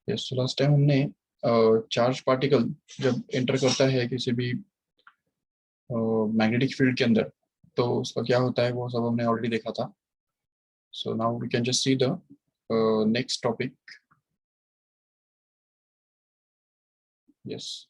Yes, last time हमने charge particle जब enter करता है किसी भी मैग्नेटिक फील्ड के अंदर, तो उसका क्या होता है वो सब हमने ऑलरेडी देखा था. So now we can just see the next topic. Yes.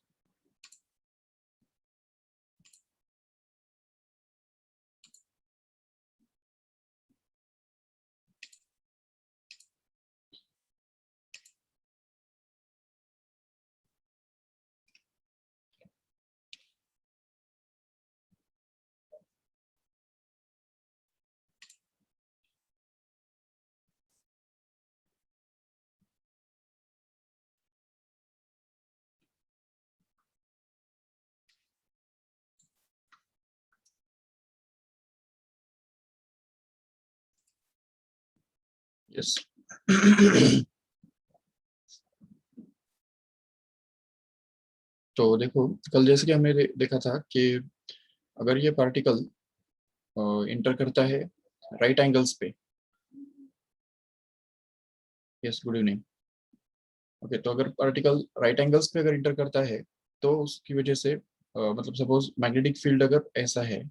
Yes. तो देखो, कल जैसे कि हमने देखा था कि अगर ये पार्टिकल इंटर करता है राइट एंगल्स पे. Yes, good evening. ओके, तो अगर पार्टिकल राइट एंगल्स पे अगर इंटर करता है, तो उसकी वजह से मतलब सपोज मैग्नेटिक फील्ड अगर ऐसा है.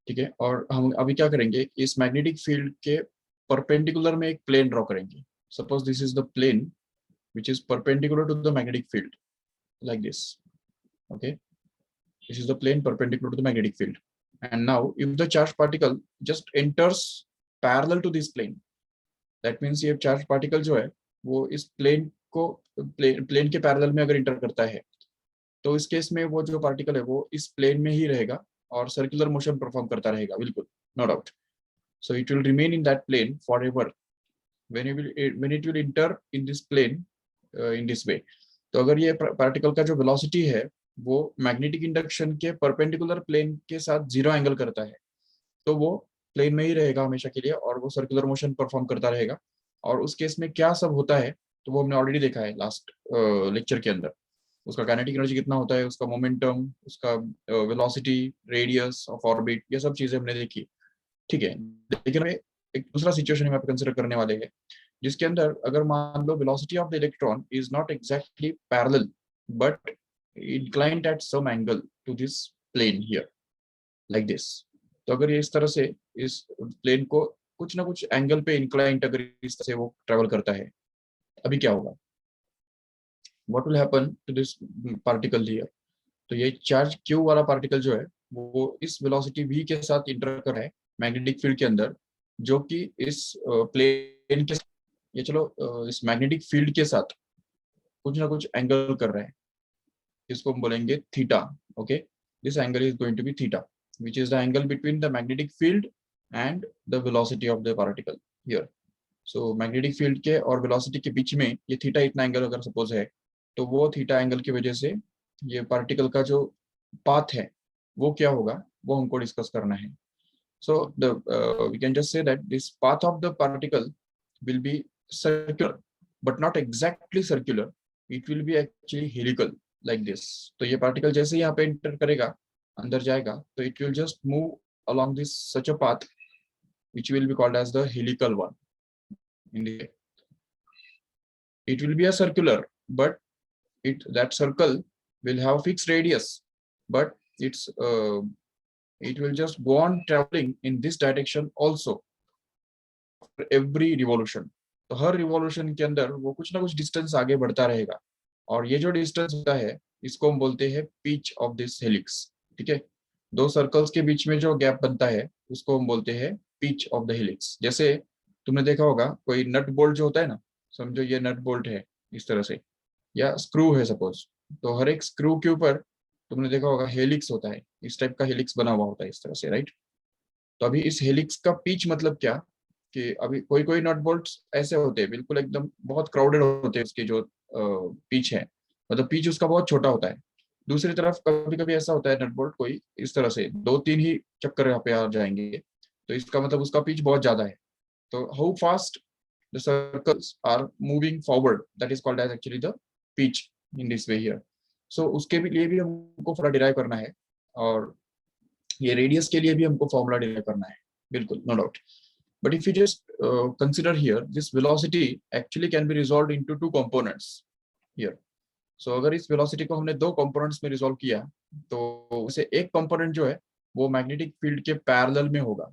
ठीक है, और हम अभी क्या करेंगे, इस मैग्नेटिक फील्ड के परपेंडिकुलर में एक प्लेन ड्रॉ करेंगे. Suppose this is the plane which is perpendicular to the magnetic field, like this. Okay, this is the plane perpendicular to the magnetic field. And now if the charged particle just enters parallel to this plane, that means ये charged particle जो है वो इस plane को plane के parallel में अगर inter करता है, तो इस केस में वो जो पार्टिकल है वो इस प्लेन में ही रहेगा और सर्कुलर मोशन परफॉर्म करता रहेगा, बिल्कुल, no doubt. So it will remain in that plane forever when it will enter in this plane in this way. तो अगर ये पार्टिकल का जो वेलोसिटी है वो मैग्नेटिक इंडक्शन के परपेंडिकुलर प्लेन के साथ जीरो एंगल करता है, तो वो प्लेन में ही रहेगा हमेशा के लिए और वो सर्कुलर मोशन परफॉर्म करता रहेगा. और उस केस में क्या सब होता है तो वो हमने ऑलरेडी देखा है लास्ट लेक्चर के अंदर. उसका काइनेटिक एनर्जी कितना होता है, उसका मोमेंटम, उसका वेलोसिटी, रेडियस ऑफ ऑर्बिट, ये सब चीजें हमने देखी. ठीक है, लेकिन हमें एक दूसरा सिचुएशन हम यहाँ पे कंसिडर करने वाले हैं, जिसके अंदर अगर मान लो velocity of the electron is not exactly parallel but inclined at some angle to this plane here, like this. तो अगर ये इस तरह से इस प्लेन को कुछ ना कुछ एंगल पे इंक्लाइंट अगर इस तरह से वो ट्रेवल करता है, अभी क्या होगा, what will happen to this particle here. तो ये चार्ज क्यू वाला पार्टिकल जो है वो इस वेलोसिटी v के साथ इंटर कर रहा है मैग्नेटिक फील्ड के अंदर, जो कि इस प्लेन के, ये चलो इस मैग्नेटिक फील्ड के साथ कुछ ना कुछ एंगल कर रहा है. इसको हम बोलेंगे theta. Okay, this angle is going to be theta, which is the angle between the magnetic field and the velocity of the particle here. So magnetic field के और velocity के बीच में ये थीटा इतना एंगल अगर सपोज है, तो वो थीटा एंगल की वजह से ये पार्टिकल का जो पाथ है वो क्या होगा वो हमको डिस्कस करना है. So the we can just say that this path of the particle will be circular, but not exactly circular. It will be actually helical, like this. तो ये पार्टिकल जैसे ही यहाँ पे एंटर करेगा, अंदर जाएगा, तो it will just move along this such a path which will be called as the helical one. In the, it will be a circular, but that circle will have fixed radius, but it will just go on traveling in this direction also every revolution. तो हर revolution के अंदर वो कुछ ना कुछ distance आगे बढ़ता रहेगा, और ये जो डिस्टेंस होता है इसको हम बोलते हैं पिच ऑफ दिस हेलिक्स. ठीक है, दो सर्कल्स के बीच में जो गैप बनता है उसको हम बोलते हैं पिच ऑफ द हेलिक्स. जैसे तुमने देखा होगा कोई नट बोल्ट जो होता है ना, समझो ये नट बोल्ट है इस तरह से, या स्क्रू है सपोज, तो हर एक स्क्रू के ऊपर तुमने देखा होगा हेलिक्स होता है, इस टाइप का हेलिक्स बना हुआ होता है इस तरह से, राइट. तो अभी इस हेलिक्स का पिच मतलब क्या, कि अभी कोई कोई नट बोल्ट्स ऐसे होते हैं बिल्कुल एकदम बहुत क्राउडेड होते हैं, उसके जो पिच है, मतलब पिच उसका बहुत छोटा होता है. दूसरी तरफ कभी कभी ऐसा होता है नट बोल्ट कोई इस तरह से दो तीन ही चक्कर यहाँ पे आ जाएंगे, तो इसका मतलब उसका पिच बहुत ज्यादा है. तो how fast the circles are moving forward, that is called as actually the pitch in this way here. So उसके भी लिए भी हमको फॉर्मूला डिराइव करना है, और ये रेडियस के लिए भी हमको फॉर्मूला डिराइव करना है, बिल्कुल, no doubt. But if you just consider here, this velocity actually can be resolved into two components here. So अगर इस velocity को हमने दो components में resolve किया, तो उसे एक component जो है वो magnetic field के parallel में होगा,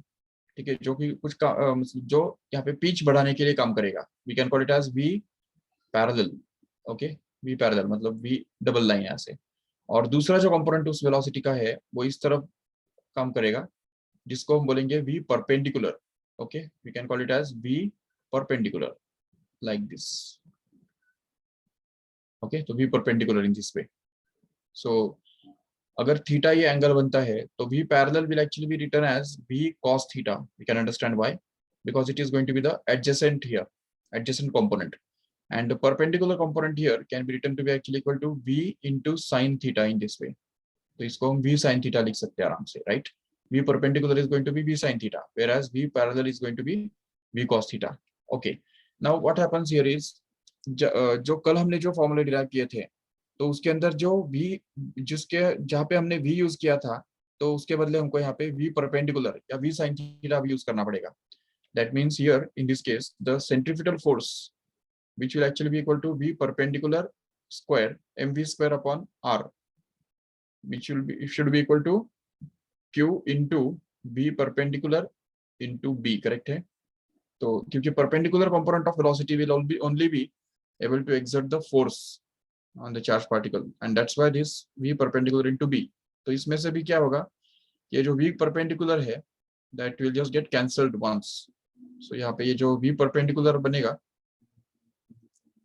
ठीक है, जो कि कुछ का जो यहाँ पे pitch बढ़ाने के लिए काम करेगा. We can call it as V parallel, okay, V parallel मतलब V double line यहाँ से. और दूसरा जो component उस velocity का है वो इस तरफ काम करेगा, जिसको हम बोलेंगे V perpendicular. Okay, we can call it as V perpendicular, like this. Okay, so V perpendicular in this way. So अगर थीटा ये एंगल बनता है तो V parallel will actually be written as V cos theta. We can understand why, because it is going to be the adjacent here, adjacent component, and the perpendicular component here can be written to be actually equal to V into sin theta in this way. तो इसको हम V sin theta लिख सकते हैं आराम से, right? V perpendicular is going to be V sin theta, whereas V parallel is going to be V cos theta. Okay. Now what happens here is जो कल हमने जो फॉर्मूले डिराइव किए थे, तो उसके अंदर जो V जिसके जहाँ पे हमने V यूज किया था, तो उसके बदले हमको यहाँ पे V perpendicular या V sin theta भी यूज करना पड़ेगा. That means here in this case the centrifugal force which will actually be equal to V perpendicular square mv square upon r, which should be equal to Q into B perpendicular into B, correct है? तो क्योंकि perpendicular component of velocity will only be able to exert the force on the charged particle, and that's why this V perpendicular into B. तो इसमें से भी क्या होगा, ये जो V perpendicular है that will just get cancelled once. So यहाँ पे ये जो V perpendicular बनेगा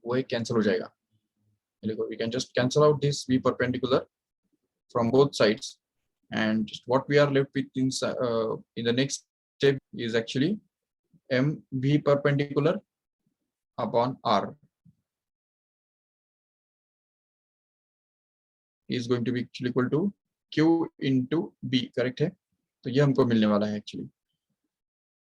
वो एक cancel हो जाएगा. We can just cancel out this V perpendicular from both sides, and just what we are left with in the next step is actually mv perpendicular upon r is going to be actually equal to q into b, correct है? तो ये हमको मिलने वाला है actually.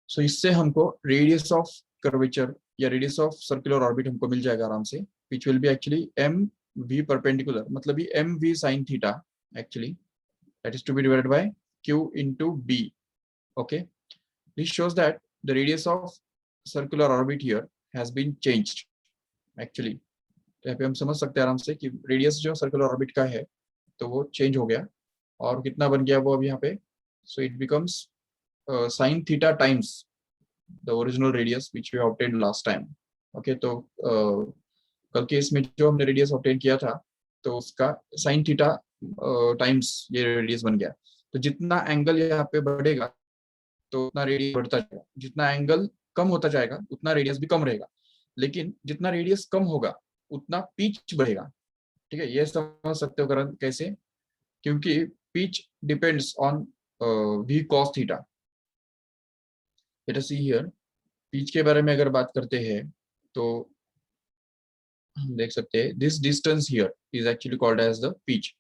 सो इससे हमको radius of curvature या रेडियस ऑफ सर्कुलर ऑर्बिट हमको मिल जाएगा आराम से, which will be actually mv perpendicular, मतलब ये mv sin theta actually, that is to be divided by q into b. Okay, this shows that the radius of circular orbit here has been changed actually. तो यहाँ पे हम समझ सकते हैं आराम से कि रेडियस जो सर्कुलर ऑर्बिट का है तो वो चेंज हो गया, और कितना बन गया वो अभी यहाँ पे. So it becomes sin theta times the original radius which we obtained last time. Okay, तो कल के इसमें जो हमने रेडियस ऑब्टेन किया था तो उसका sin theta टाइम्स ये रेडियस बन गया. तो जितना एंगल यहाँ पे बढ़ेगा तो उतना रेडियस बढ़ता जाएगा, जितना एंगल कम होता जाएगा उतना रेडियस भी कम रहेगा, लेकिन जितना रेडियस कम होगा उतना पिच बढ़ेगा. ठीक है, ये समझ सकते हो कारण कैसे, क्योंकि pitch depends on v cos theta. Let us see here, pitch के बारे में अगर बात करते हैं तो हम देख सकते हैं this distance here is actually called as the pitch.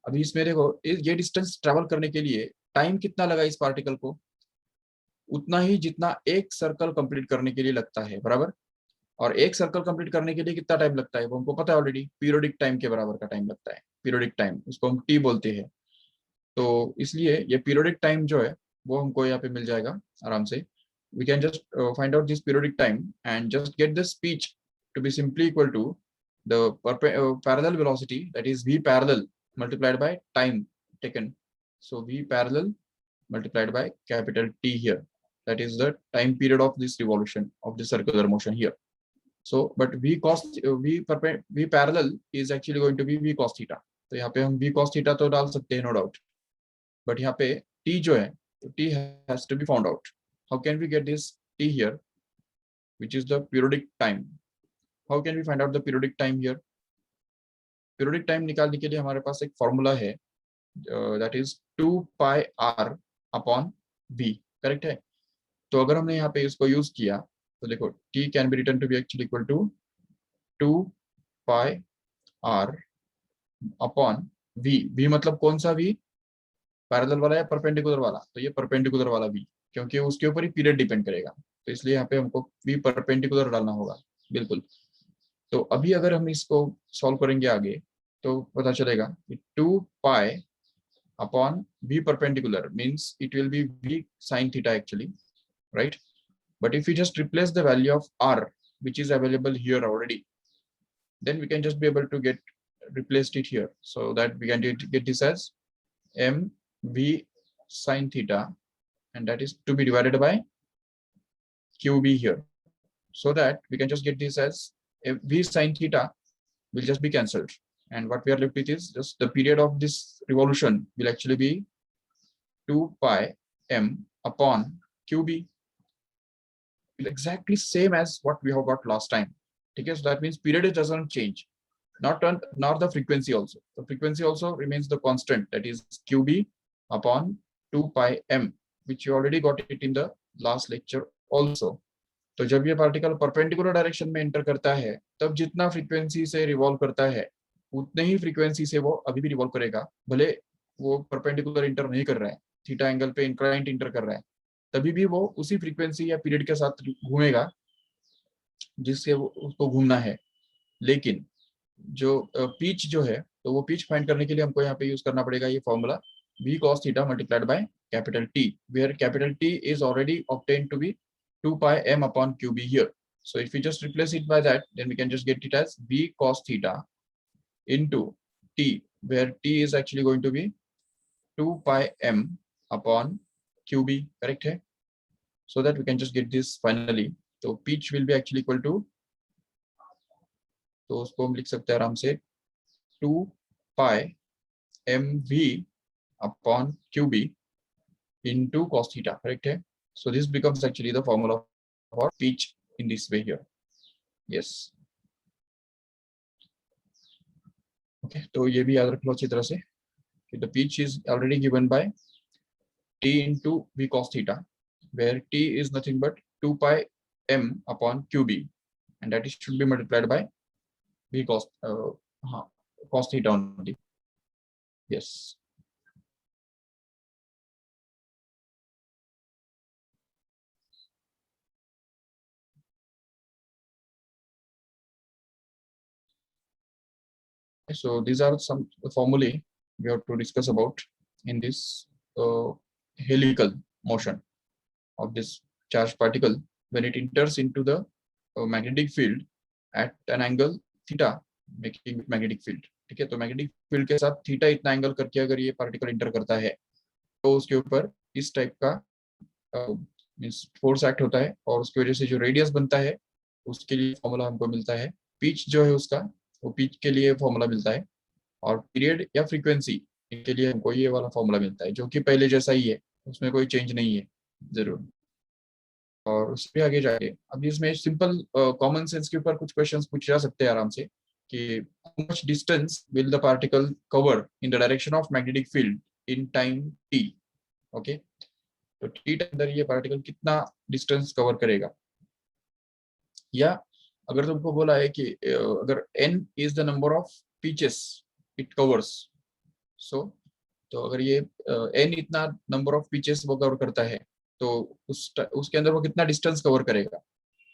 अभी इसमें देखो ये डिस्टेंस ट्रेवल करने के लिए टाइम कितना लगा इस पार्टिकल को, उतना ही जितना एक सर्कल कंप्लीट करने के लिए लगता है, बराबर. और एक सर्कल कंप्लीट करने के लिए कितना टाइम लगता है वो हमको पता है ऑलरेडी, पीरियोडिक टाइम के बराबर का टाइम लगता है. पीरियोडिक टाइम उसको हम टी बोलते हैं. तो इसलिए ये पीरियोडिक टाइम जो है वो हमको यहाँ पे मिल जाएगा आराम से. We can just find out this periodic time and just get the speech to be simply equal to the parallel velocity, that is v parallel multiplied by time taken. So v parallel multiplied by capital T here, that is the time period of this revolution of the circular motion here. So but v parallel is actually going to be v cos theta. तो यहाँ पे हम v cos theta तो डाल सकते हैं, no doubt, but यहाँ पे t जो है तो t has to be found out. How can we get this t here, which is the periodic time? How can we find out the periodic time here? Periodic time निकालने के लिए हमारे पास एक फॉर्मूला है, that is 2 pi r upon v, correct है. तो अगर हमने यहाँ पे इसको यूज किया तो देखो t can be written to be actually equal to 2 pi r upon v. v मतलब कौन सा v, पैरेलल वाला या परपेंडिकुलर वाला? तो ये परपेंडिकुलर वाला v, क्योंकि उसके ऊपर ही पीरियड डिपेंड करेगा, तो इसलिए यहाँ पे हमको v परपेंडिकुलर डालना होगा. बिल्कुल. तो अभी अगर हम इसको सॉल्व करेंगे आगे तो पता चलेगा कि 2 pi upon v perpendicular means it will B v sin theta actually, right. But if we just replace the value of r, which is available here already, then we can just be able to get replaced it here, so that we can get this as mv sine theta, and that is to be divided by qb here, so that we can just get this as v sine theta will just be cancelled, and what we are left with is just the period of this revolution will actually be 2 pi m upon qb, exactly same as what we have got last time. Okay, so that means period doesn't change, nor the frequency also. The frequency also remains the constant, that is qb upon 2 pi m, which you already got it in the last lecture also. तो जब ये particle perpendicular direction में enter करता है, तब जितना frequency से revolve करता है उतने ही फ्रीक्वेंसी से वो अभी भी रिवॉल्व करेगा, भले वो परपेंडिकुलर इंटर नहीं कर रहा है, थीटा एंगल पे इंक्लाइंट इंटर कर रहा है, तभी भी वो उसी फ्रीक्वेंसी या पीरियड के साथ घूमेगा जिससे उसको घूमना है। लेकिन जो पिच जो है, तो वो पिच फाइंड करने के लिए हमको यहाँ पे यूज करना पड़ेगा ये formula v cos theta multiplied by capital T, where capital T is already obtained to be 2 pi m upon qb here. So if we just replace it by that, then we can just get it as v cos theta into T, where T is actually going to be 2 pi m upon qb, correct है? So that we can just get this finally. So pitch will be actually equal to, तो उसको हम लिख सकते हैं आराम से 2 pi mv upon qb into cos theta, correct है? So this becomes actually the formula for pitch in this way here. Yes. Okay, तो ये भी याद रख लो अच्छी तरह से कि the pitch is already given by t into v cos theta, where t is nothing but 2 pi m upon qb, and that is should be multiplied by v cos cos theta only. Yes. So these are some formulae we have to discuss about in this helical motion of this charged particle when it enters into the magnetic field at an angle theta, making magnetic field. ठीक है, तो magnetic field के साथ theta इतना angle करके अगर ये particle inter करता है, तो उसके ऊपर इस टाइप का मींस फोर्स एक्ट होता है, और उसकी वजह से जो रेडियस बनता है उसके लिए फॉर्मूला हमको मिलता है। पिच जो है उसका, वो पिच के लिए फॉर्मूला मिलता है, और पीरियड या फ्रीक्वेंसी के लिए हमको ये वाला फॉर्मूला मिलता है, जो कि पहले जैसा ही है, उसमें कोई चेंज नहीं है जरूर। और उसके आगे जाके अभी इसमें सिंपल कॉमन सेंस के ऊपर कुछ क्वेश्चंस पूछे जा सकते हैं आराम से कि how much distance will the particle cover in the direction of magnetic field in time t. Okay, तो t के अंदर ये पार्टिकल कितना डिस्टेंस कवर करेगा, या अगर तुमको बोला है कि अगर n is the number of pitches it covers, so तो अगर ये n इतना नंबर ऑफ पिचेस वो कवर करता है, तो उसके अंदर वो कितना डिस्टेंस कवर करेगा।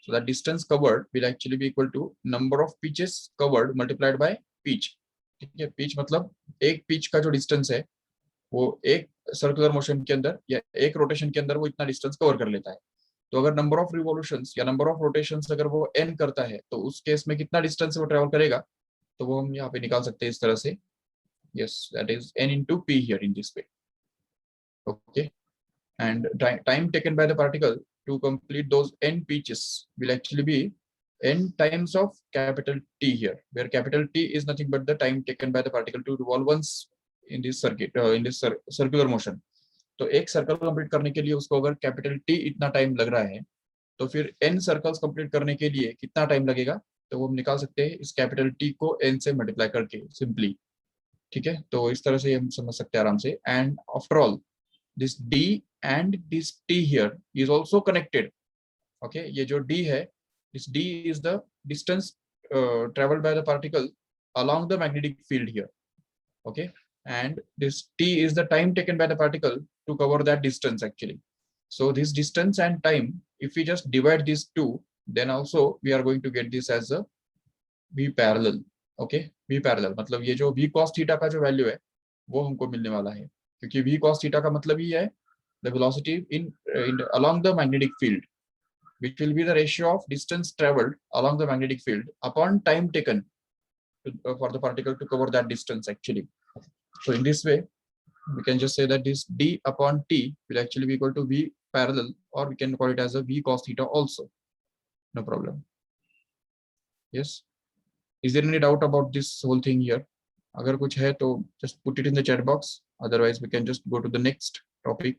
So that distance covered will actually be equal to number of pitches covered multiplied by pitch. ठीक है, pitch मतलब एक pitch का जो distance है वो एक सर्कुलर मोशन के अंदर या एक रोटेशन के अंदर वो इतना डिस्टेंस कवर कर लेता है। तो अगर नंबर ऑफ रिवॉल्यूशंस या नंबर ऑफ रोटेशंस अगर वो n करता है, तो उस केस में कितना डिस्टेंस वो ट्रेवल करेगा, तो वो हम यहाँ पे निकाल सकते हैं इस तरह से। Yes, that is n into p here in this way. Okay, and time taken by the particle to complete those n pitches will actually be n times of capital T here, where capital T is nothing but the time taken by the particle to revolve once in this circuit, in this circular motion. तो एक circle complete करने के लिए उसको अगर capital T इतना time लग रहा है, तो फिर n सर्कल्स कंप्लीट करने के लिए कितना टाइम लगेगा, तो वो हम निकाल सकते हैं इस कैपिटल T को n से मल्टीप्लाई करके सिंपली। ठीक है, तो इस तरह से हम समझ सकते हैं आराम से। And after all this d and this t here is also connected. Okay, ये जो d है, this d is the distance traveled by the particle along the magnetic field here. Okay, and this t is the time taken by the particle to cover that distance actually. So this distance and time, if we just divide these two, then also we are going to get this as a v parallel. Okay, v parallel मतलब ये जो v cos theta का जो value है वो हमको मिलने वाला है, क्योंकि v cos theta का मतलब ही है the velocity in along the magnetic field. which will be the ratio of distance traveled along the magnetic field upon time taken for the particle to cover that distance actually. So in this way, we can just say that this d upon t will actually be equal to v parallel, or we can call it as a v cos theta also. No problem. Yes. Is there any doubt about this whole thing here? अगर कुछ है तो just put it in the chat box. Otherwise, we can just go to the next topic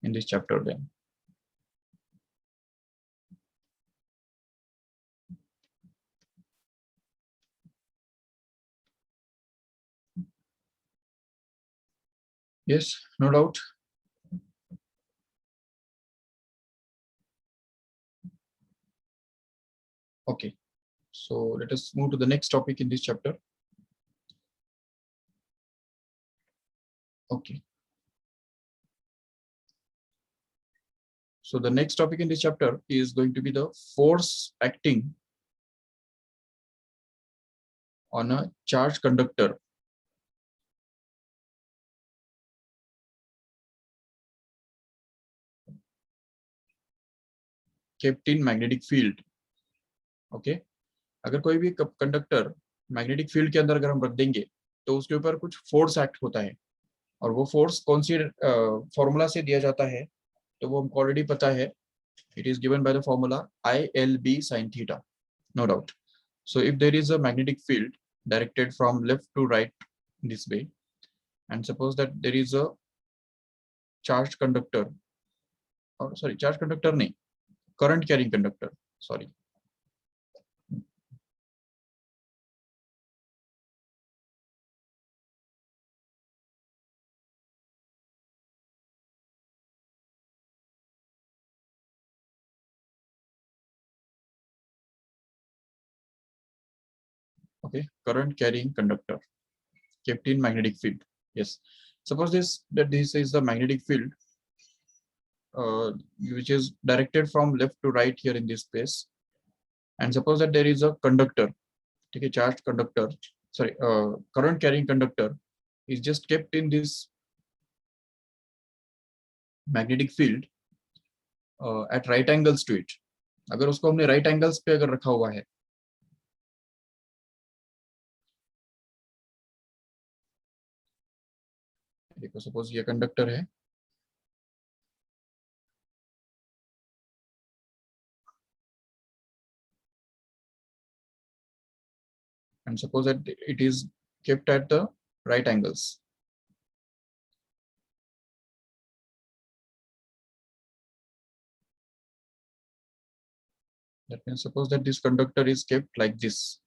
in this chapter then. Yes, no doubt. Okay, so let us move to the next topic in this chapter. Okay. So the next topic in this chapter is going to be the force acting on a charged conductor. Kept in magnetic field. Okay. अगर कोई भी conductor magnetic field के अंदर अगर हम रख देंगे तो उसके ऊपर कुछ फोर्स एक्ट होता है, और वो फोर्स कौन सी फॉर्मूला से दिया जाता है तो वो हमको ऑलरेडी पता है. It is given by the formula ILB sin theta, no doubt. So if there is a magnetic field directed from left to right this way, and suppose that there is a charged conductor, or sorry, charged conductor nahi, current carrying conductor, sorry. Okay, current carrying conductor kept in magnetic field. Yes, suppose this is the magnetic field which is directed from left to right here in this space, and suppose that there is a conductor, okay, charged conductor, sorry, current carrying conductor is just kept in this magnetic field at right angles to it. अगर उसको हमने right angles पे अगर रखा हुआ है, देखो suppose ये कंडक्टर है, and suppose that it is kept at the right angles. That means suppose that this conductor is kept like this,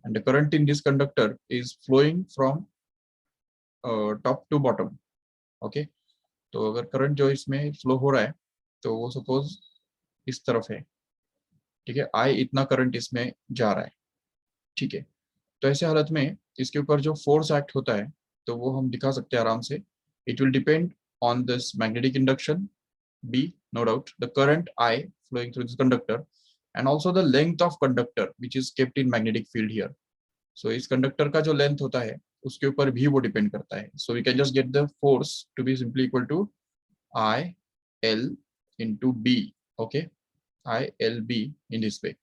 and the current in this conductor is flowing from top to bottom. Okay, तो अगर current जो इसमें flow हो रहा है तो वो suppose इस तरफ है, ठीक है, आई इतना करंट इसमें जा रहा है, ठीक है. तो ऐसे हालत में इसके ऊपर जो फोर्स एक्ट होता है तो वो हम दिखा सकते हैं आराम से. It will depend on this magnetic induction B, no doubt, the current I flowing through this conductor, and also the length of conductor which is kept in magnetic field here. So इस conductor का जो length होता है उसके ऊपर भी वो depend करता है. So we can just get the force to be simply equal to I L into B. Okay, I L B in this way.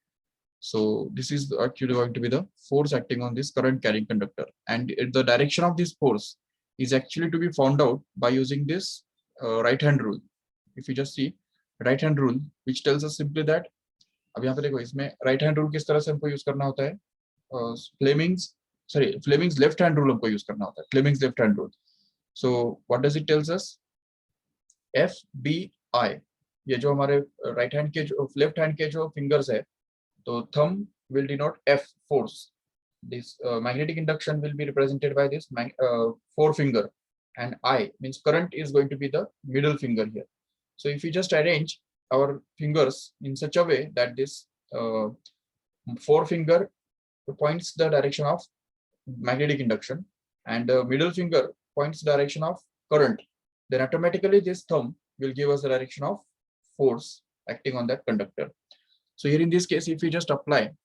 So this is actually going to be the force acting on this current carrying conductor, and the direction of this force is actually to be found out by using this right hand rule. If you just see right hand rule which tells us simply that, अब यहाँ पे देखो इसमें right hand rule किस तरह से हमको use करना होता है, Fleming's left hand rule हमको यूज करना होता है, Fleming's left hand rule. So what does it tells us? FBI, ये जो हमारे राइट हैंड के जो लेफ्ट हैंड के जो फिंगर्स है, तो thumb will denote F, force. This magnetic induction will be represented by this forefinger, and I means current is going to be the middle finger here. So if we just arrange our fingers in such a way that this forefinger points the direction of magnetic induction and the middle finger points the direction of current, then automatically this thumb will give us the direction of force acting on that conductor. So here in this case, if we just apply,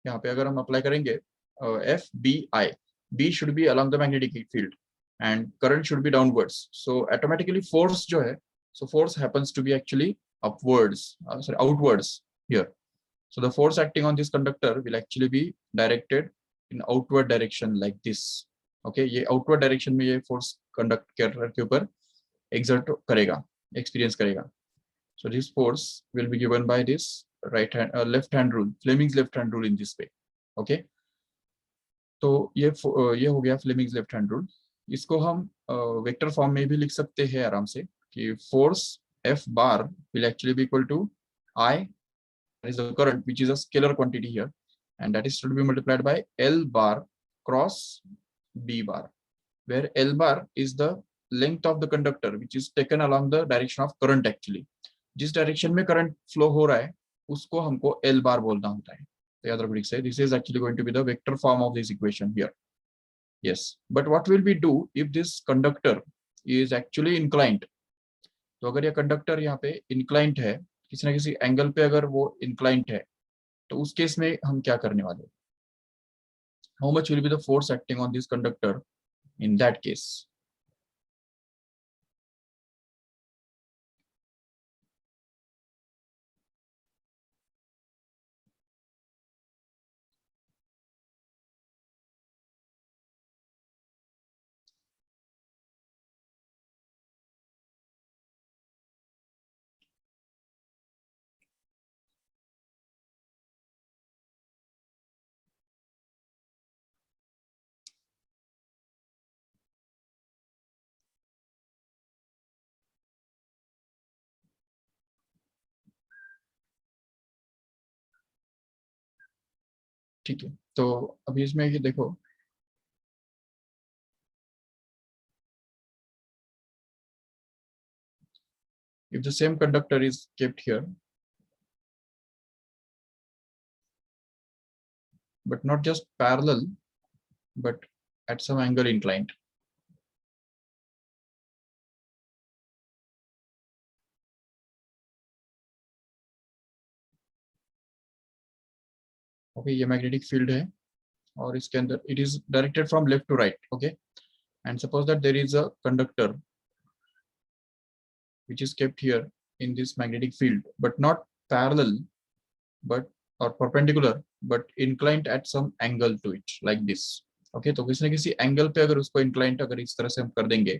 यहाँ पे अगर हम apply करेंगे FBI, B should be along the magnetic field and current should be downwards. So automatically force जो है, so force happens to be actually upwards, sorry, outwards here. So the force acting on this conductor will actually be directed in outward direction like this. Okay, ये outward direction में ये force conductor के ऊपर exert करेगा, experience करेगा. So this force will be given by this left hand rule, Fleming's left hand rule in this way. Okay. तो ये हो गया फ्लेमिंग्स लेफ्ट हैंड रूल. इसको हम वेक्टर फॉर्म में भी लिख सकते हैं आराम से कि force F bar will actually be equal to I, that is the current, which is a scalar quantity here, and that is to be multiplied by L bar cross B bar, where L bar is the length of the conductor which is taken along the direction of current. Actually जिस direction में current flow हो रहा है उसको हमको L bar बोलना होता है. तो याद रखो, से this is actually going to be the vector form of this equation here. Yes, but what will we do if this conductor is actually inclined? तो अगर ये कंडक्टर यहाँ पे inclined है, किसी ना किसी एंगल पे अगर वो inclined है, तो उस केस में हम क्या करने वाले? How much will be the force acting on this conductor in that case? ठीक है, तो अभी इसमें ये देखो, if the same conductor is kept here, but not just parallel, but at some angle inclined. Okay, ये मैग्नेटिक फील्ड है और इसके अंदर it is directed from left to right. Okay, and suppose that there is a conductor which is kept here in this magnetic field, but not parallel, but or perpendicular, but inclined at some angle to it, like this. Okay, तो किसी न किसी angle पे अगर उसको inclined अगर इस तरह से हम कर देंगे,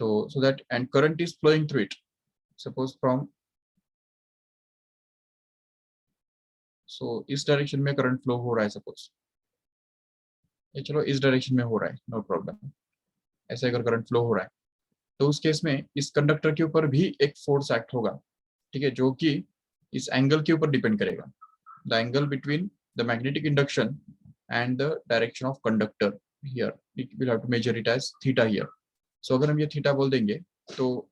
तो so that and current is flowing through it, suppose from, so इस डायरेक्शन में करंट फ्लो हो रहा है, सपोज ये चलो इस डायरेक्शन में हो रहा है, नो प्रॉब्लम. ऐसे अगर करंट फ्लो हो रहा है तो उस केस में इस कंडक्टर के ऊपर भी एक फोर्स एक्ट होगा. ठीक है, जो कि इस एंगल के ऊपर डिपेंड करेगा, the angle between the magnetic induction and the direction of conductor here, we will have to measure it as theta here. So अगर हम ये थीटा बोल देंगे, तो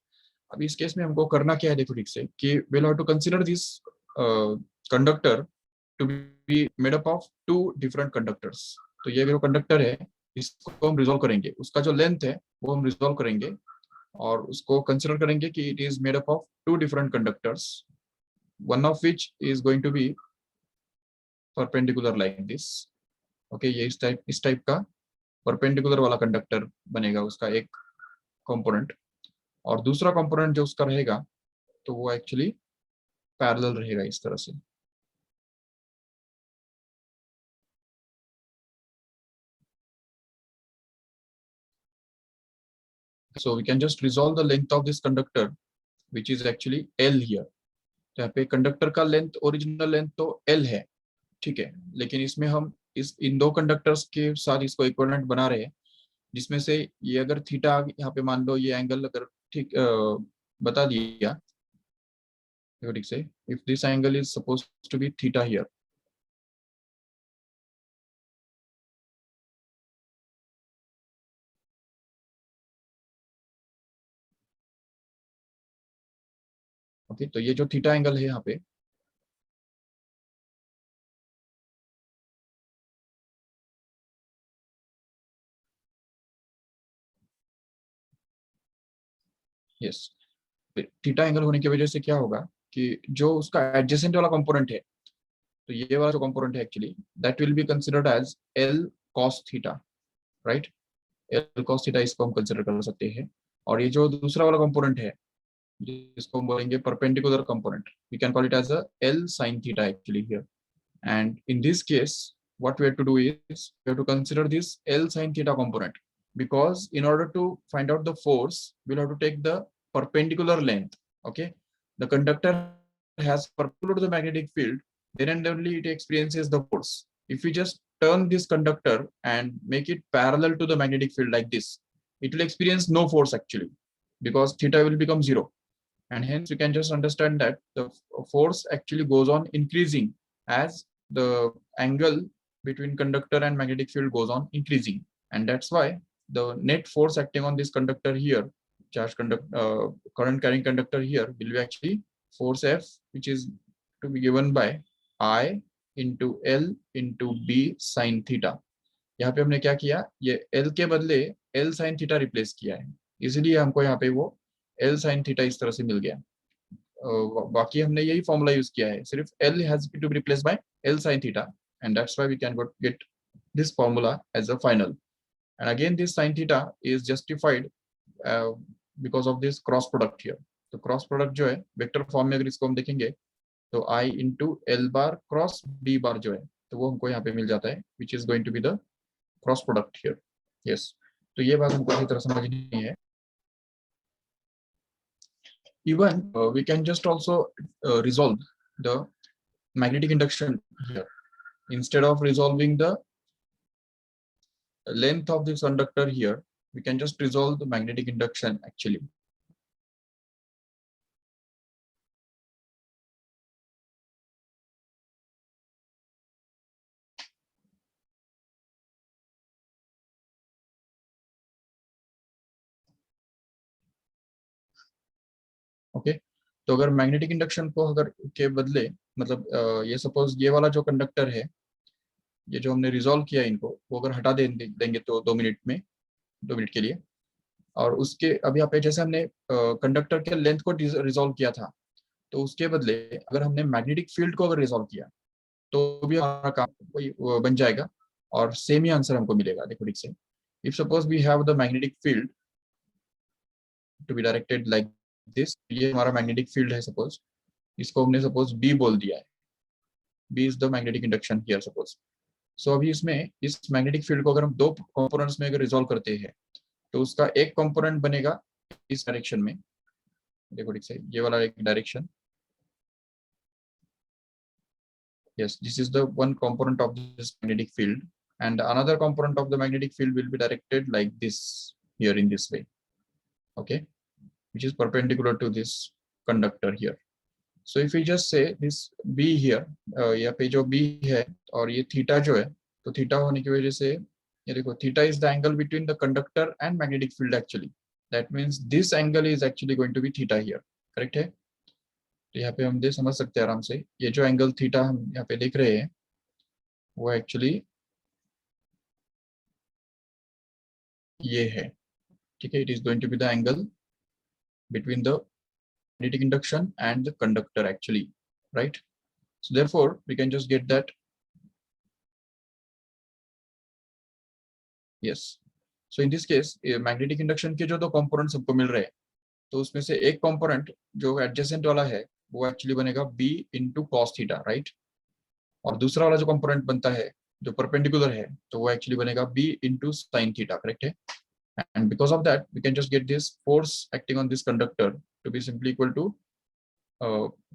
अभी इस केस में हमको करना क्या है, देखो ठीक से, कि we will have to consider this conductor to be made up of two different conductors. तो ये जो कंडक्टर है इसको हम रिजोल्व करेंगे, उसका जो लेंथ है वो हम रिजोल्व करेंगे और उसको कंसिडर करेंगे कि it is made up of two different conductors, one of which is going to be perpendicular like this. Okay, ये इस टाइप का परपेंडिकुलर वाला कंडक्टर बनेगा उसका एक कंपोनेंट, और दूसरा कंपोनेंट जो उसका रहेगा तो वो एक्चुअली पैरेलल रहेगा इस तरह से. So we can just resolve the length of this conductor, which is actually L here. तो यहाँ पे कंडक्टर का लेंथ, ओरिजिनल लेंथ तो L है, ठीक है, लेकिन इसमें हम इन दो कंडक्टर्स के साथ इसको इक्विवेलेंट बना रहे हैं, जिसमें से ये अगर थीटा यहाँ पे मान लो, ये एंगल अगर ठीक बता दिया, ठीक से, if this angle is suppose to be theta here, okay, तो ये जो थीटा एंगल है यहाँ पे, यस, थीटा एंगल होने की वजह से क्या होगा कि जो उसका एडजेसेंट वाला कंपोनेंट है, तो ये वाला जो कंपोनेंट है actually that will be considered as L cos theta, right. L cos theta इसको हम कंसिडर कर सकते हैं, और ये जो दूसरा वाला कंपोनेंट है जिसको हम बोलेंगे perpendicular component. We can call it as a L sin theta actually here. And in this case, what we have to do is we have to consider this L sin theta component, because in order to find out the force, we'll have to take the perpendicular length. Okay, the conductor has perpendicular to the magnetic field, then and only it experiences the force. If we just turn this conductor and make it parallel to the magnetic field like this, it will experience no force actually, because theta will become 0. And hence you can just understand that the force actually goes on increasing as the angle between conductor and magnetic field goes on increasing. And that's why the net force acting on this conductor here, current carrying conductor here, will be actually force F, which is to be given by I into L into B sin theta. यहाँ पे हमने क्या किया, ये L के बदले L sin theta replace किया है, इसलिए हमको यहाँ पे वो L sin theta इस तरह से मिल गया. बाकी हमने यही फॉर्मूला यूज किया है, सिर्फ L has to be replaced by L sin theta, and that's why we can get this formula as a final. And again this sin theta is justified because of this cross product here. तो cross product जो है vector form में अगर इसको हम देखेंगे तो I into L bar cross B bar जो है, तो वो हमको यहाँ पे मिल जाता है, which is going to be the cross product here. Yes, तो ये बात हमको अच्छी तरह समझनी है. Even we can just also resolve the magnetic induction here. Instead of resolving the length of this conductor here, we can just resolve the magnetic induction actually. Okay, तो अगर मैग्नेटिक इंडक्शन को अगर के बदले, मतलब ये सपोज ये वाला जो कंडक्टर है, ये जो हमने रिजॉल्व किया इनको, वो अगर हटा देंगे तो 2 मिनट में, 2 मिनट के लिए, और उसके अभी यहाँ पे जैसे हमने कंडक्टर के लेंथ को रिजॉल्व किया था, तो उसके बदले अगर हमने मैग्नेटिक फील्ड को अगर रिजॉल्व किया तो भी हमारा काम वही बन जाएगा और सेम ही आंसर हमको मिलेगा. देखो ठीक से, if suppose we have the magnetic field to be directed like this, ये हमारा मैग्नेटिक फील्ड है, सपोज इसको हमने सपोज बी बोल दिया है, B is the magnetic induction here suppose. So अभी इसमें इस मैग्नेटिक फील्ड को अगर हम दो कंपोनेंट्स में अगर रिजॉल्व करते हैं तो उसका एक कंपोनेंट बनेगा इस डायरेक्शन में, देखो ठीक से, ये वाला एक direction. Yes, this is the one component of this magnetic field, and another component of the magnetic field will be directed like this here in this way. Okay, which is perpendicular to this conductor here. So if we just say this B here, यहाँ पे जो B है और ये theta जो है, तो theta होने की वजह से ये देखो, theta is the angle between the conductor and magnetic field actually. That means this angle is actually going to be theta here. Correct है? तो यहाँ पे हम दे समझ सकते हैं आराम से, ये जो एंगल थीटा हम यहाँ पे देख रहे हैं वो एक्चुअली ये है. ठीक है, it is going to be the angle between the magnetic induction and the conductor actually, right? So therefore we can just get that. Yes, so in this case magnetic induction के जो दो components हमको मिल रहे हैं, तो उसमें से एक कंपोनेंट जो एडजेसेंट वाला है वो एक्चुअली बनेगा b into cos theta, right? और दूसरा वाला जो कंपोनेंट बनता है जो परपेंडिकुलर है, तो वो एक्चुअली बनेगा b into sin theta, correct है? And because of that we can just get this force acting on this conductor to be simply equal to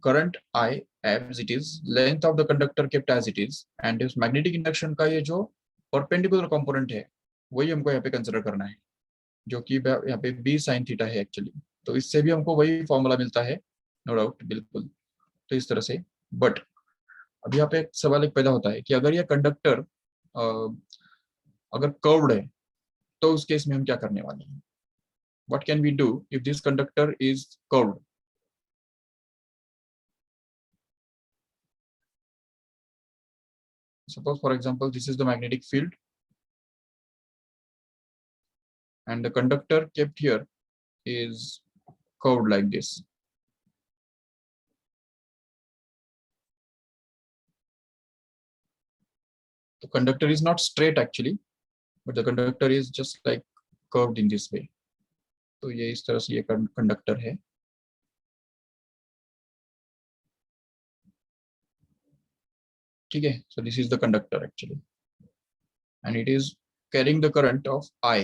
current I as it is, length of the conductor kept as it is, and इस magnetic induction का ये जो perpendicular component है वही हमको यहाँ पे consider करना है, जो कि यहाँ पे b sin theta है एक्चुअली. तो इससे भी हमको वही फॉर्मूला मिलता है, नो डाउट, बिल्कुल. तो इस तरह से, बट अब यहाँ पे एक सवाल एक पैदा होता है कि अगर ये कंडक्टर अगर कर्व्ड है तो उस केस में हम क्या करने वाले हैं? What can we do if this conductor is curved? Suppose for example this is the magnetic field and the conductor kept here is curved like this. The conductor is not straight actually, but the conductor is just like curved in this way. तो ये इस तरह से ये conductor है ठीक है. So this is the conductor actually, and it is carrying the current of I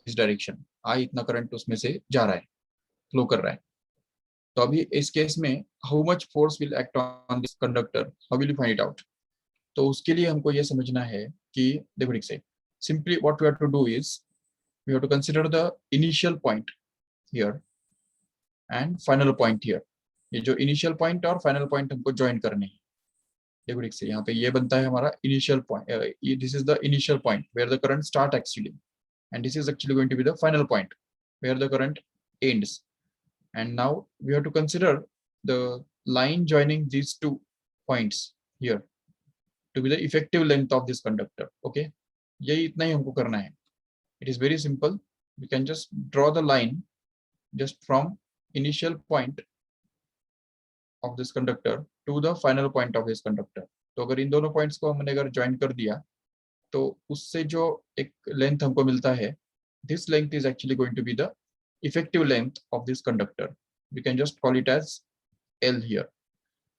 इस डायरेक्शन. I इतना करंट उसमें से जा रहा है, फ्लो कर रहा है. तो अभी इस केस में how much force will act on this conductor, how will you find it out. तो उसके लिए हमको ये समझना है कि देखो ठीक से simply what we have to do is we have to consider the initial point here and final point here. ये जो इनिशियल पॉइंट और फाइनल पॉइंट हमको ज्वाइन करने हैं. देखो ठीक से यहाँ पे ये बनता है हमारा initial point. This is the initial point where the current start actually, and this is actually going to be the final point where the current ends. And now we have to consider the line joining these two points here to be the effective length of this conductor. Okay, यही इतना ही हमको करना है. It is very simple. We can just draw the line just from initial point of this conductor to the final point of this conductor. तो अगर इन दोनों points को हमने अगर ज्वाइन कर दिया तो उससे जो एक लेंथ हमको मिलता है, this length is actually going to be the effective length of this conductor. We can just call it as L here.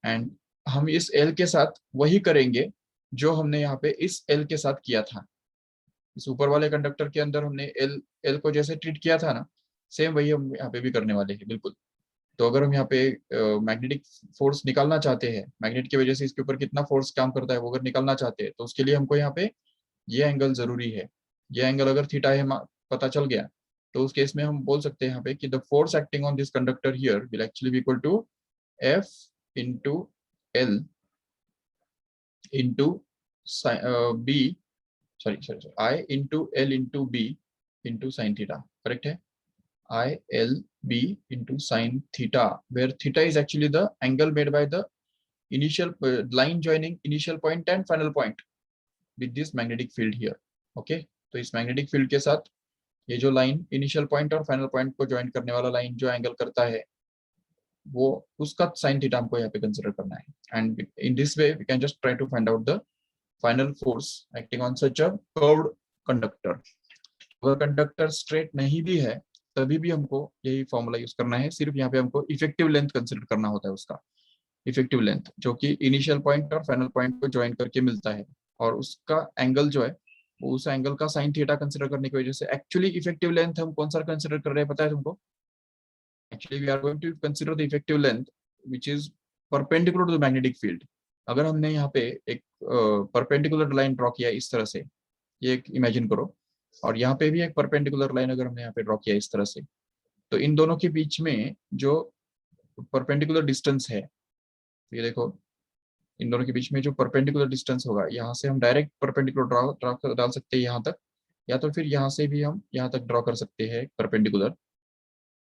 And हम इस L के साथ वही करेंगे जो हमने यहाँ पे इस L के साथ किया था. इस ऊपर वाले कंडक्टर के अंदर हमने L को जैसे ट्रीट किया था ना, सेम वही हम यहाँ पे भी करने वाले हैं बिल्कुल. तो अगर हम यहाँ पे मैग्नेटिक फोर्स निकालना चाहते हैं, मैग्नेट की वजह से इसके ऊपर कितना फोर्स काम करता है वो अगर निकालना चाहते हैं, तो उसके लिए हमको यहाँ पे ये एंगल जरूरी है. ये एंगल अगर थीटा है पता चल गया तो उस केस में हम बोल सकते हैं यहाँ पे कि the force acting on this conductor here will actually be equal to F into L into B, sorry I into L into B into sine theta. Correct है. I L B into sine theta, where theta is actually the angle made by the initial line joining initial point and final point with this magnetic field here. Okay, तो इस magnetic field के साथ ये जो line initial point और final point को join करने वाला लाइन जो एंगल करता है वो उसका साइन थीटा हमको यहाँ पे कंसीडर करना है. And in this way we can just try to find out the final force acting on such a curved conductor. अगर कंडक्टर स्ट्रेट नहीं भी है तभी भी हमको यही फॉर्मूला यूज करना है. सिर्फ यहाँ पे हमको इफेक्टिव लेंथ कंसीडर करना होता है, उसका इफेक्टिव लेंथ जो कि इनिशियल पॉइंट और फाइनल पॉइंट को ज्वाइन करके मिलता है, और उसका एंगल जो है वो उस एंगल का साइन थीटा कंसीडर करने की वजह से एक्चुअली इफेक्टिव लेंथ हम कौन सा कंसीडर कर रहे हैं पता है तुमको. Actually we are going to consider the effective length which is perpendicular to the magnetic field. अगर हमने यहाँ पे एक परपेंडिकुलर लाइन ड्रॉ किया इस तरह से, ये एक इमेजिन करो, और यहाँ पे भी एक परपेंडिकुलर लाइन अगर हमने यहाँ पे ड्रॉ किया इस तरह से, तो इन दोनों के बीच में जो परपेंडिकुलर डिस्टेंस है, ये देखो इन दोनों के बीच में जो परपेंडिकुलर डिस्टेंस होगा, यहाँ से हम डायरेक्ट परपेंडिकुलर ड्रॉ डाल सकते हैं यहाँ तक, या तो फिर यहाँ से भी हम यहाँ तक ड्रॉ कर सकते हैं perpendicular.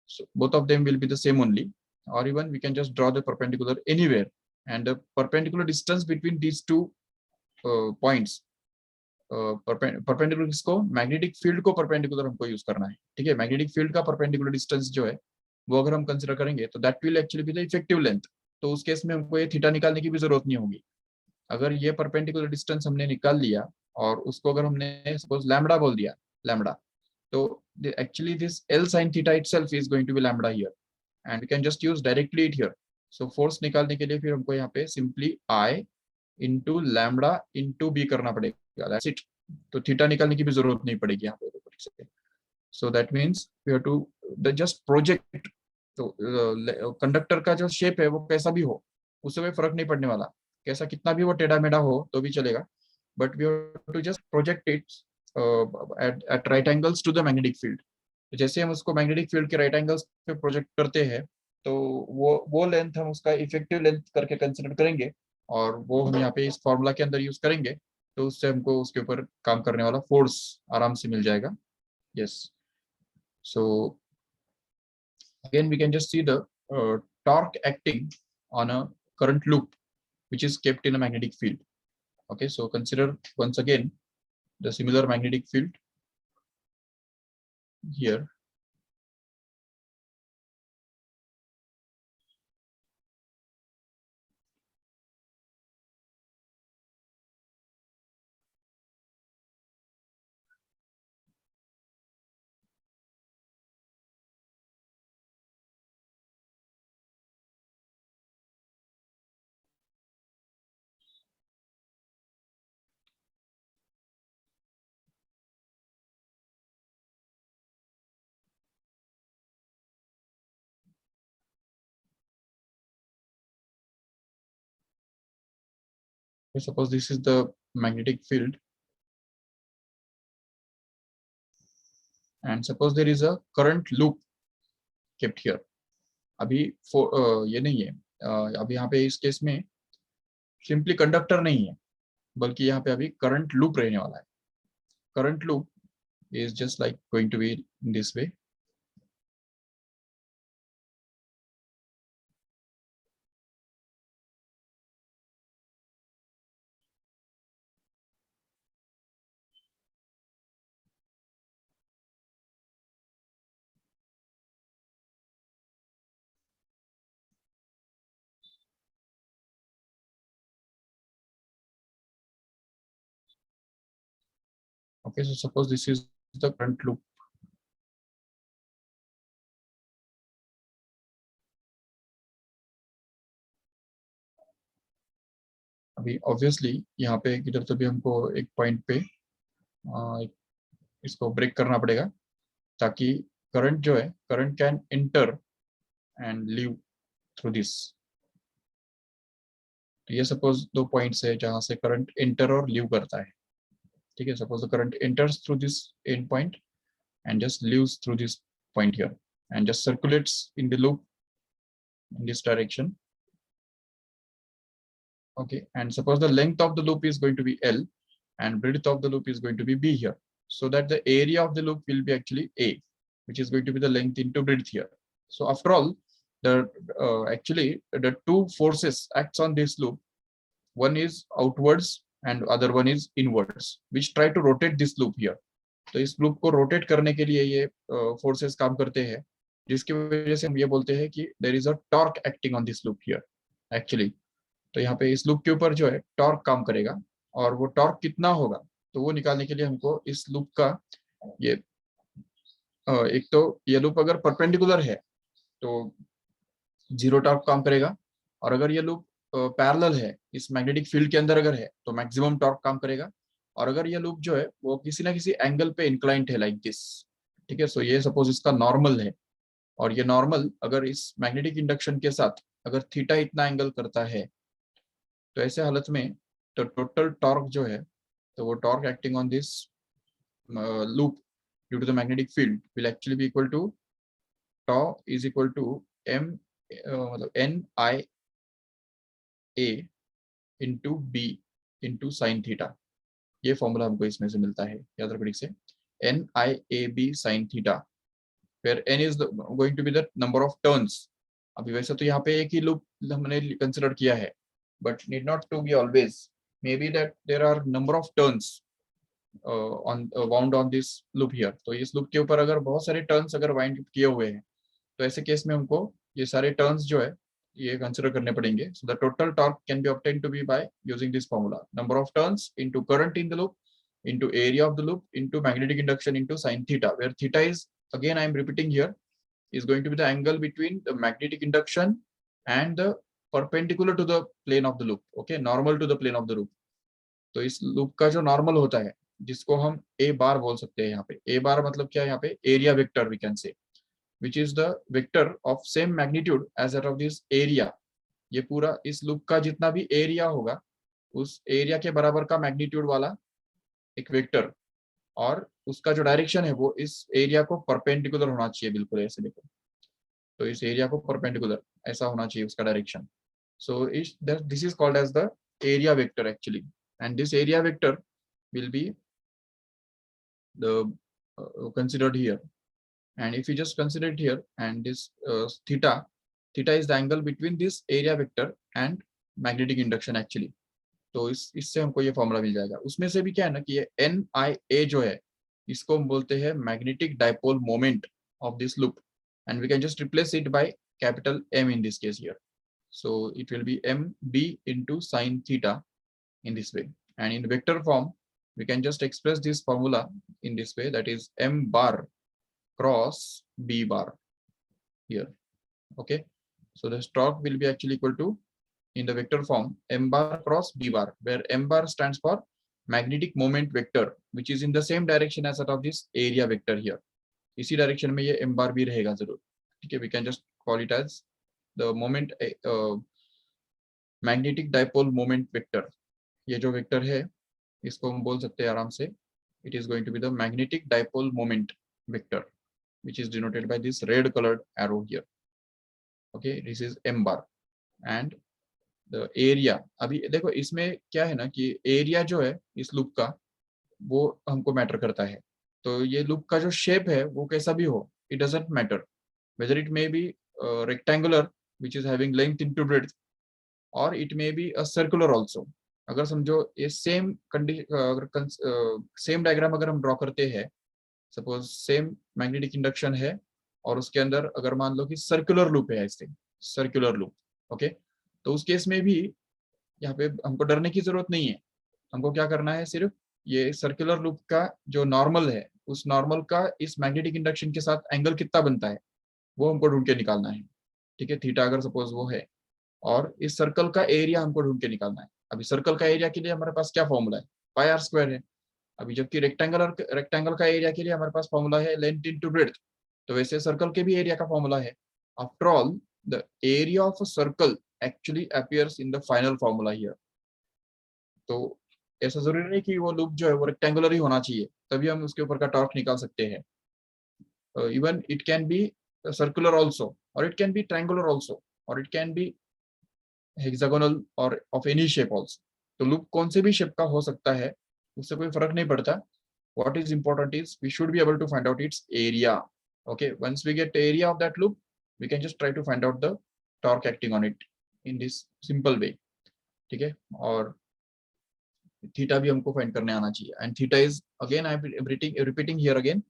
so both of them will be the same only, or even we can just draw the perpendicular anywhere, and the perpendicular distance between these two points, perpendicular किसको, मैग्नेटिक फील्ड को perpendicular हमको use करना है. ठीक है, magnetic field का perpendicular distance जो है वो अगर हम कंसिडर करेंगे तो that will actually be the effective length. तो उस केस में हमको ये थीटा निकालने की भी जरूरत नहीं होगी. अगर ये परपेंडिकुलर डिस्टेंस हमने निकाल लिया और उसको अगर हमने सपोज लैम्बडा बोल दिया, लैम्बडा, तो actually this L sine theta itself is going to be lambda here, and we can just use directly it here. So force निकालने के लिए फिर हमको यहाँ पे simply I into lambda into B करना पड़ेगा, दैट्स इट. तो थीटा निकालने की भी जरूरत नहीं पड़ेगी यहाँ पे. So that means we have to just project. तो कंडक्टर का जो शेप है वो कैसा भी हो उससे कोई फर्क नहीं पड़ने वाला, कैसा कितना भी वो टेढ़ा मेढ़ा हो तो भी चलेगा, but we have to just project it at right angles to the magnetic field. जैसे हम उसको मैग्नेटिक फील्ड के राइट एंगल्स पे प्रोजेक्ट करते हैं तो वो लेंथ हम उसका इफेक्टिव लेंथ करके कंसिडर करेंगे, और वो हम यहाँ पे इस फॉर्मूला के अंदर यूज करेंगे, तो उससे हमको उसके ऊपर काम करने वाला फोर्स आराम से मिल जाएगा. Yes. So again we can just see the torque acting on a current loop which is kept in a magnetic field. Okay, so consider once again the similar magnetic field here. suppose this is the magnetic field, and suppose there is a current loop kept here. अभी ये नहीं है, अभी यहाँ पे इस case में simply conductor नहीं है, बल्कि यहाँ पे अभी करंट लूप रहने वाला है. Current loop is just like going to be in this way. Okay, so suppose this is the current loop. अभी ऑब्वियसली यहाँ पे किधर तो भी हमको एक पॉइंट पे इसको ब्रेक करना पड़ेगा, ताकि करंट जो है, current can enter and leave through this. तो ये सपोज दो पॉइंट्स है जहां से करंट एंटर और लीव करता है. ठीक है, suppose the current enters through this and point and just leaves through this point here and just circulates in the loop in this direction. Okay, and suppose the length of the loop is going to be L and breadth of the loop is going to be B here, so that the area of the loop will be actually A, which is going to be the length into breadth here. So after all, the actually the two forces acts on this loop. One is outwards and other one is inwards, which try to rotate this loop here. तो इस loop को rotate करने के लिए ये forces काम करते हैं, जिसकी वजह से हम ये बोलते हैं कि there is a torque acting on this loop here actually. तो यहाँ पे इस लूप के ऊपर जो है टॉर्क काम करेगा, और वो टॉर्क कितना होगा तो वो निकालने के लिए हमको इस लूप का ये एक तो ये लूप अगर परपेंडिकुलर है तो जीरो टॉर्क काम करेगा, और अगर ये लूप पैरेलल है, इस मैग्नेटिक फील्ड के अंदर अगर है, तो मैक्सिमम टॉर्क काम करेगा. और अगर ये लूप जो है वो किसी ना किसी एंगल पे इंक्लाइंट है लाइक दिस. ठीक है, सो ये सपोज इसका नॉर्मल है, और ये नॉर्मल अगर इस मैग्नेटिक इंडक्शन के साथ अगर थीटा इतना एंगल करता है, तो ऐसे हालत में तो टोटल टॉर्क जो है, तो वो torque acting on this loop due to the magnetic field will actually be equal to tau is equal to M मतलब N I A into B into sine theta. ये फॉर्मूला हमको इसमें से मिलता है, याद रखने से, N I A B sine theta, where N is going to be the number of turns. अभी वैसे तो यहाँ पे एक ही लूप हमने कंसिडर किया है, but need not to be always, may be that there are number of turns on wound on this loop here. तो इस लूप के ऊपर अगर बहुत सारे टर्न्स अगर वाइंड किए हुए हैं, तो ऐसे केस में हमको ये सारे टर्न्स जो है ये कंसिडर करने पड़ेंगे. So the total torque can be obtained to be by using this formula, number of turns into current in the loop into area of the loop into magnetic induction into sin theta, where theta is, again I am repeating here, is going to be the angle between the magnetic induction and the perpendicular to the plane of the loop. Okay, normal to the plane of the loop. तो इस loop का जो normal होता है, जिसको हम a बार बोल सकते हैं, यहाँ पे a बार मतलब क्या है, यहाँ पे area vector we can say, which is the vector of same magnitude as that of this area. ये पूरा इस लूप का जितना भी एरिया होगा, उस एरिया के बराबर का मैग्नीट्यूड वाला एक वेक्टर, और उसका जो डायरेक्शन है वो इस एरिया को परपेंडिकुलर होना चाहिए, बिल्कुल ऐसे देखो, तो इस एरिया को परपेंडिकुलर ऐसा होना चाहिए उसका direction. So this is called as the area vector actually, and this area vector will be the considered here. And if you just consider it here, and this theta is the angle between this area vector and magnetic induction actually. तो इससे हमको ये formula मिल जाएगा. उसमें से भी क्या है ना कि ये एन आई ए जो है, इसको हम बोलते हैं magnetic dipole moment of this loop, and we can just replace it by capital M in this case here. So it will be M B into sine theta in this way, and in vector form we can just express this formula in this way, that is m bar cross b bar here. Okay, so the torque will be actually equal to, in the vector form, m bar cross b bar, where m bar stands for magnetic moment vector, which is in the same direction as that of this area vector here. इसी direction में ये m bar भी रहेगा जरूर. ठीक है, we can just call it as the moment magnetic dipole moment vector. ये जो वेक्टर है इसको हम बोल सकते हैं आराम से, it is going to be the magnetic dipole moment vector which is denoted by this red colored arrow here. Okay, this is m bar and the area. अभी देखो इसमें क्या है ना कि एरिया जो है इस लूप का वो हमको मैटर करता है। तो ये लूप का जो शेप है वो कैसा भी हो, it doesn't matter, whether it may be rectangular which is having length into breadth or it may be a circular also. अगर समझो ये सेम कंडीशन, अगर सेम डायग्राम अगर हम ड्रॉ करते हैं, सपोज सेम मैग्नेटिक इंडक्शन है और उसके अंदर अगर मान लो कि सर्कुलर लूप है, ऐसे सर्कुलर लूप, ओके, तो उस केस में भी यहाँ पे हमको डरने की जरूरत नहीं है। हमको क्या करना है, सिर्फ ये सर्कुलर लूप का जो नॉर्मल है उस नॉर्मल का इस मैग्नेटिक इंडक्शन के साथ एंगल कितना बनता है वो हमको ढूंढ के निकालना है। ठीक है, थीटा अगर सपोज वो है और इस सर्कल का एरिया हमको ढूंढ के निकालना है। अभी सर्कल का एरिया के लिए हमारे पास क्या फॉर्मूला है, पाई आर स्क्वायर है। अभी जबकि रेक्टेंगल का एरिया के लिए हमारे पास फॉर्मूला है लेंथ इनटू ब्रेड्थ, तो वैसे सर्कल के भी एरिया का फॉर्मूला है। After all the area of a circle actually appears in the final formula here. तो ऐसा जरूरी नहीं कि वो लूप जो है वो रेक्टेंगुलर ही होना चाहिए तभी हम उसके ऊपर का टॉर्क निकाल सकते हैं। Even it can be circular also और it can be triangular also और इट कैन बी हेक्सागोनल और ऑफ एनी शेप ऑल्सो। तो लूप कौन से भी शेप का हो सकता है, उससे कोई फर्क नहीं पड़ता। what is important is we should be able to find out its area. Okay, once we get the area of that loop we can just try to find out the torque acting on it in this simple way. ठीक है, और theta भी हमको find करने आना चाहिए। And theta is again I am repeating here again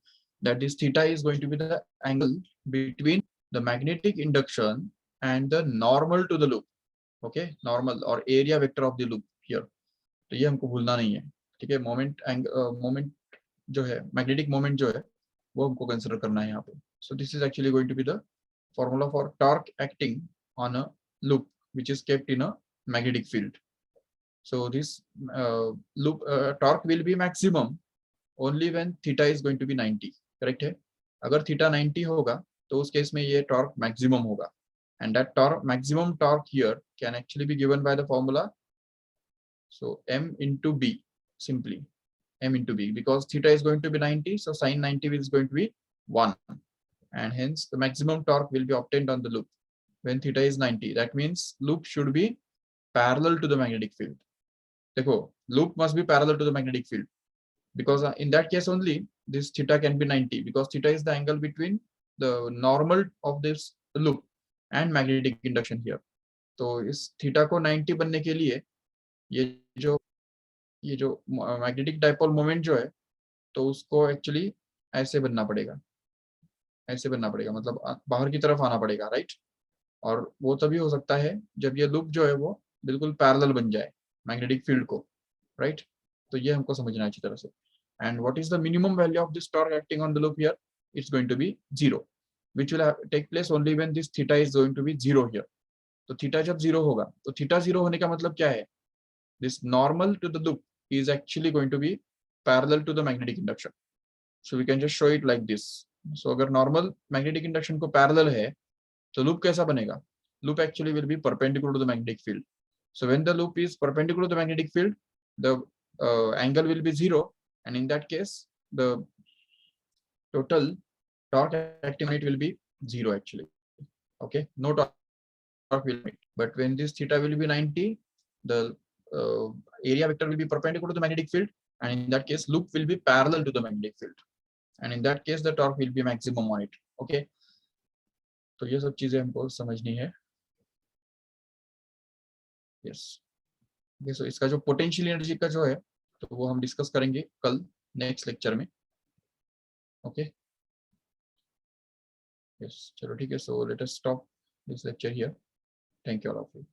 that this theta is going to be the angle between the magnetic induction and the normal to the loop. Okay, normal और area vector of the loop here. तो ये हमको भूलना नहीं है। ठीक है, moment जो है मैग्नेटिक मोमेंट जो है वो हमको कंसिडर करना है यहाँ पे। So this is actually going to be the formula for torque acting on a loop which is kept in a magnetic field. So this loop torque will be maximum only when theta is going to be 90। Correct है, अगर theta 90 होगा तो उस case में ये torque maximum होगा। And that torque maximum torque here can actually be given by the formula, so m into b, simply m into b, because theta is going to be 90, so sin 90 is going to be 1, and hence the maximum torque will be obtained on the loop when theta is 90. That means loop should be parallel to the magnetic field. देखो, loop must be parallel to the magnetic field because in that case only this theta can be 90, because theta is the angle between the normal of this loop and magnetic induction here. तो इस theta को 90 बनने के लिए ये जो magnetic dipole moment जो है तो उसको एक्चुअली ऐसे बनना पड़ेगा, ऐसे बनना पड़ेगा, मतलब बाहर की तरफ आना पड़ेगा, राइट। और वो तभी हो सकता है जब ये लूप जो है वो बिल्कुल पैरेलल बन जाए मैग्नेटिक फील्ड को, राइट। तो ये हमको समझना है अच्छी तरह से। And what is the minimum value of this torque acting on the loop here, it's going to be 0 which will take place only when this theta is going to be 0 here. तो theta जब 0 होगा तो theta 0 होने का मतलब क्या है, this normal to the loop is actually going to be parallel to the magnetic induction. So we can just show it like this. So अगर normal magnetic induction को parallel है तो loop कैसा बनेगा, loop actually will be perpendicular to the magnetic field. So when the loop is perpendicular to the magnetic field, the angle will be 0, and in that case the total torque acting on it will be 0 actually. Okay, no torque will be, but when this theta will be 90, the area vector will be perpendicular to the magnetic field, and in that case loop will be parallel to the magnetic field, and in that case the torque will be maximum on it. Okay, तो ये सब चीजें हमको समझनी है। Yes, ये सो इसका जो पोटेंशियल एनर्जी का जो है तो वो हम डिस्कस करेंगे कल नेक्स्ट लेक्चर में। ओके, यस, चलो ठीक है, so let us stop this lecture here. Thank you all of you.